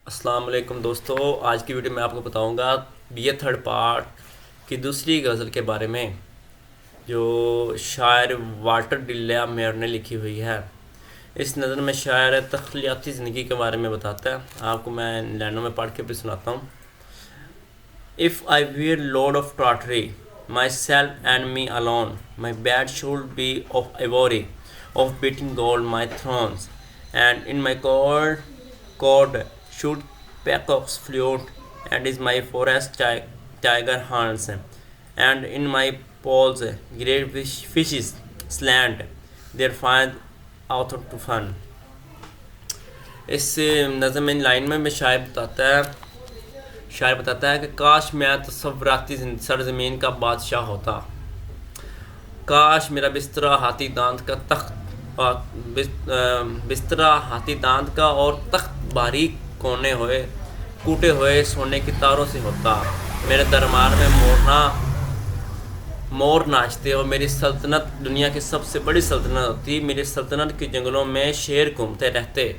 السلام علیکم دوستو، آج کی ویڈیو میں آپ کو بتاؤں گا یہ تھرڈ پارٹ کی دوسری غزل کے بارے میں جو شاعر والٹر ڈیلا میر نے لکھی ہوئی ہے۔ اس نظر میں شاعر تخلیقی زندگی کے بارے میں بتاتا ہے۔ آپ کو میں لائنوں میں پڑھ کے بھی سناتا ہوں۔ If I were lord of Tartary, myself and me alone, my bed should be of ivory, of beating gold my thrones, and in my court should peacocks flute, and is my forest tiger hunts, and in my pools great fishes slant their fine out to fun۔ اس نظم in line میں شاعر بتاتا ہے کہ کاش میں تصوراتی سرزمین کا بادشاہ ہوتا، کاش میرا بستر ہاتھی دانت کا اور تخت باریک کوٹے ہوئے سونے کی تاروں سے ہوتا، میرے دربار میں مور ناچتے اور میری سلطنت دنیا کی سب سے بڑی سلطنت ہوتی، میری سلطنت کے جنگلوں میں شیر گھومتے رہتے،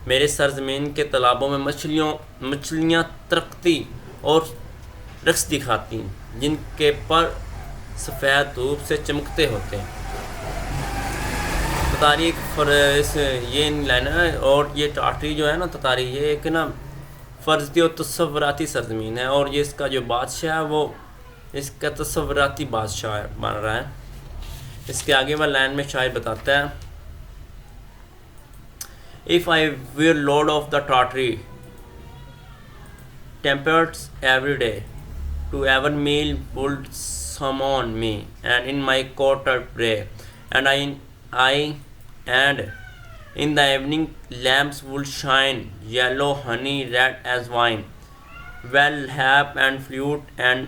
میرے سرزمین کے تالابوں میں مچھلیاں ترکتی اور رقص دکھاتی، جن کے پر سفید دھوپ سے چمکتے ہوتے۔ تتاری یہ لائن ہے، اور یہ ٹاٹری جو ہے نا، تتاری یہ ایک فرضی اور تصوراتی سرزمین ہے، اور یہ اس کا جو بادشاہ ہے وہ اس کا تصوراتی بادشاہ بن رہا ہے۔ اس کے آگے والا لائن میں شاعر بتاتا ہے If I were lord of the Tartary, tempests every day, to ever meal would summon me, and in my court pray, and and in the evening lamps would shine, yellow honey red as wine, well harp and flute and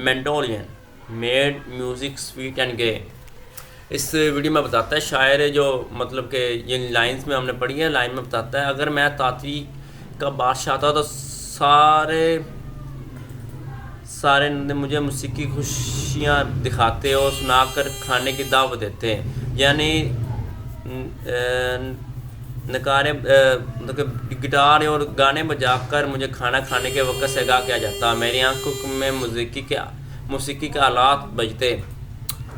mandolin made music sweet and gay۔ اس video میں بتاتا ہے شاعر جو مطلب کہ یہ lines میں ہم نے پڑھی ہے، لائن میں بتاتا ہے اگر میں تاتری کا بادشاہ تھا تو سارے مجھے موسیقی خوشیاں دکھاتے اور سنا کر کھانے کی دعوت دیتے، یعنی گٹار اور گانے بجا کر مجھے کھانا کھانے کے وقت سے آگاہ کیا جاتا، میری آنکھوں میں موسیقی کے آلات بجتے،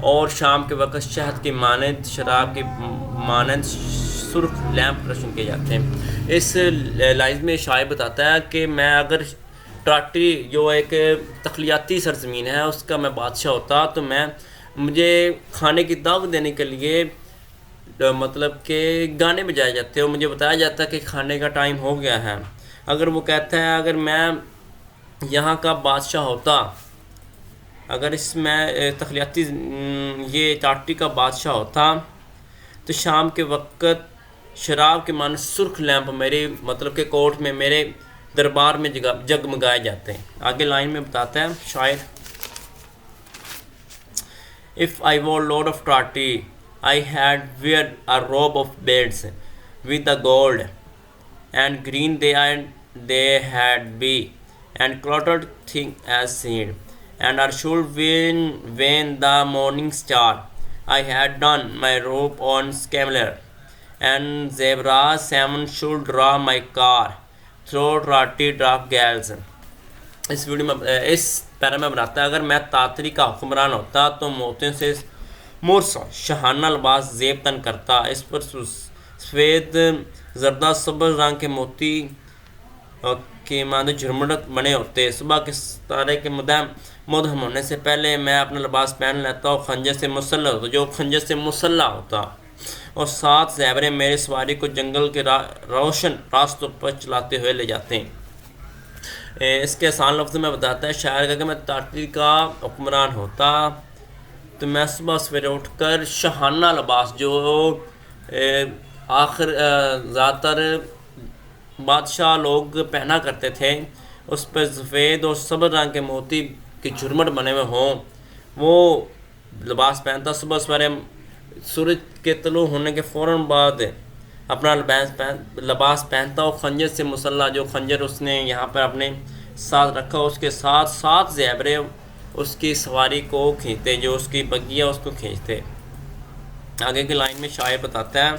اور شام کے وقت شہد کی مانند شراب کی مانند سرخ لیمپ روشن کیے جاتے ہیں۔ اس لائن میں شاعر بتاتا ہے کہ میں اگر ٹاٹری جو ایک تخلیقی سرزمین ہے اس کا میں بادشاہ ہوتا تو مجھے کھانے کی دعوت دینے کے لیے مطلب کہ گانے بجائے جاتے اور مجھے بتایا جاتا ہے کہ کھانے کا ٹائم ہو گیا ہے۔ اگر وہ کہتا ہے اگر میں یہاں کا بادشاہ ہوتا، اگر اس میں تخلیقی یہ ٹاٹری کا بادشاہ ہوتا تو شام کے وقت شراب کے مانند سرخ لیمپ میرے مطلب کہ کورٹ میں میرے دربار میں جگمگائے جاتے ہیں۔ آگے لائن میں بتاتا ہے شاعر If I were lord of Tartary, I had wear a robe of birds with the gold and green they had be, and clotted thick as seed, and I should when the morning star, I had done my rope on scavenger, and zebras 7 should draw my car through rotty dark gales۔ Us video میں اس پیرا میں بناتا ہے اگر میں تاتری کا حکمران ہوتا تو موتیوں سے مرس شاہانہ لباس زیب تن کرتا، اس پر سفید زردہ سبز رنگ کے موتی کے مانند جھرمٹ بنے ہوتے، صبح کے ستارے کے مدھم ہونے سے پہلے میں اپنا لباس پہن لیتا اور خنجر سے مسلح ہوتا، اور 7 زیوریں میرے سواری کو جنگل کے روشن راستوں پر چلاتے ہوئے لے جاتے ہیں۔ اس کے آسان لفظ میں بتاتا ہے شاعر کا کہ میں ٹاٹری کا حکمران ہوتا تو میں صبح سویرے اٹھ کر شاہانہ لباس جو زیادہ تر بادشاہ لوگ پہنا کرتے تھے، اس پہ سفید اور سبز رنگ کے موتی کے جھرمٹ بنے ہوئے ہوں، وہ لباس پہنتا، صبح سویرے سورج کے طلوع ہونے کے فوراً بعد اپنا لباس پہنتا اور خنجر سے مسلح، جو خنجر اس نے یہاں پر اپنے ساتھ رکھا اس کے ساتھ 7 زیوریں اس کی سواری کو کھینچتے، جو اس کی بگھی ہے اس کو کھینچتے۔ آگے کی لائن میں شاعر بتاتا ہے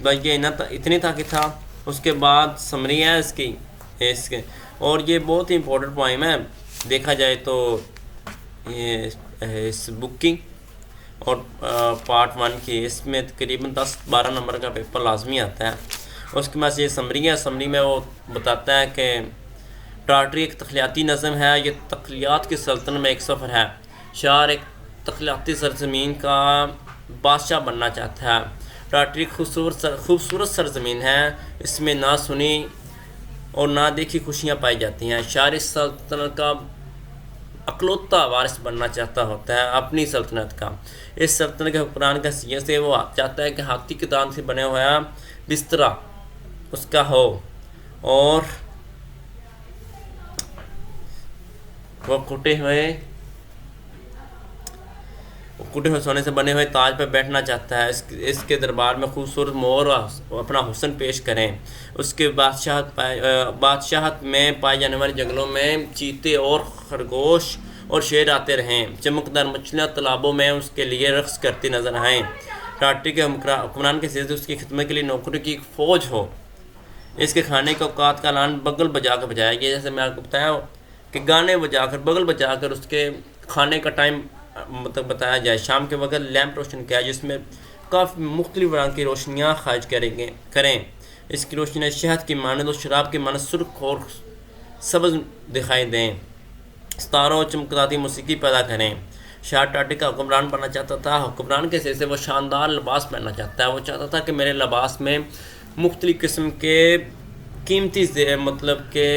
بس یہ اتنی تھا کہ تھا. اس کے بعد سمری ہے اس کی اس کے، اور یہ بہت ہی امپورٹنٹ پوائم ہے دیکھا جائے تو یہ اس بک کی، اور پارٹ 1 کی. اس میں تقریباً 10-12 نمبر کا پیپر لازمی آتا ہے. اس کے بعد یہ سمری ہے. سمری میں وہ بتاتا ہے کہ ٹارٹری ایک تخلیاتی نظم ہے، یہ تخلیات کی سلطنت میں ایک سفر ہے. شاعر ایک تخلیاتی سرزمین کا بادشاہ بننا چاہتا ہے. ٹارٹری خوبصورت سرزمین ہے، اس میں نہ سنی اور نہ دیکھی خوشیاں پائی جاتی ہیں. شاعر اس سلطنت کا اکلوتا وارث بننا چاہتا ہوتا ہے اپنی سلطنت کا. اس سلطنت کے حکمران کی حیثیت سے وہ چاہتا ہے کہ ہاتھی کے دانت سے بنے ہوا بستر اس کا ہو، اور وہ کٹے ہوئے سونے سے بنے ہوئے تاج پر بیٹھنا چاہتا ہے. اس کے دربار میں خوبصورت مور اپنا حسن پیش کریں. اس کے بادشاہت میں پائے جانے والے جنگلوں میں چیتے اور خرگوش اور شیر آتے رہیں. چمکدار مچھلیاں تالابوں میں اس کے لیے رقص کرتی نظر آئیں. ٹارٹری کے حکمران کے سلسلے اس کی خدمت کے لیے نوکروں کی ایک فوج ہو. اس کے کھانے کے اوقات کا اعلان بغل بجا کر بجایا گیا. جیسے میں آپ کو بتایا کہ گانے بجا کر بغل بجا کر اس کے کھانے کا ٹائم مطلب بتایا جائے. شام کے وقت لیمپ روشن کیا جس میں کافی مختلف رنگ کی روشنیاں خارج کریں. اس کی روشنیاں شہد کی مانند اور شراب کی مانند سرخ اور سبز دکھائی دیں. ستاروں اور چمکداتی موسیقی پیدا کریں. شاہ ٹارٹری کا حکمران بننا چاہتا تھا. حکمران کے حیثیت سے وہ شاندار لباس پہننا چاہتا ہے. وہ چاہتا تھا کہ میرے لباس میں مختلف قسم کے قیمتی مطلب کہ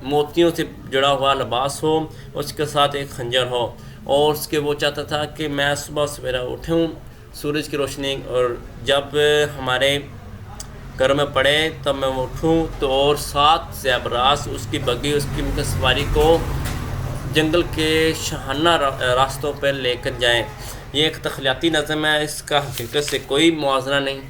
موتیوں سے جڑا ہوا لباس ہو، اس کے ساتھ ایک خنجر ہو، اور اس کے وہ چاہتا تھا کہ میں صبح سویرا اٹھوں سورج کی روشنی، اور جب ہمارے گھر میں پڑے تب میں اٹھوں تو اور 7 زیبراس اس کی بگی اس کی سواری کو جنگل کے شاہانہ راستوں پر لے کر جائیں. یہ ایک تخلیاتی نظم ہے، اس کا حقیقت سے کوئی موازنہ نہیں.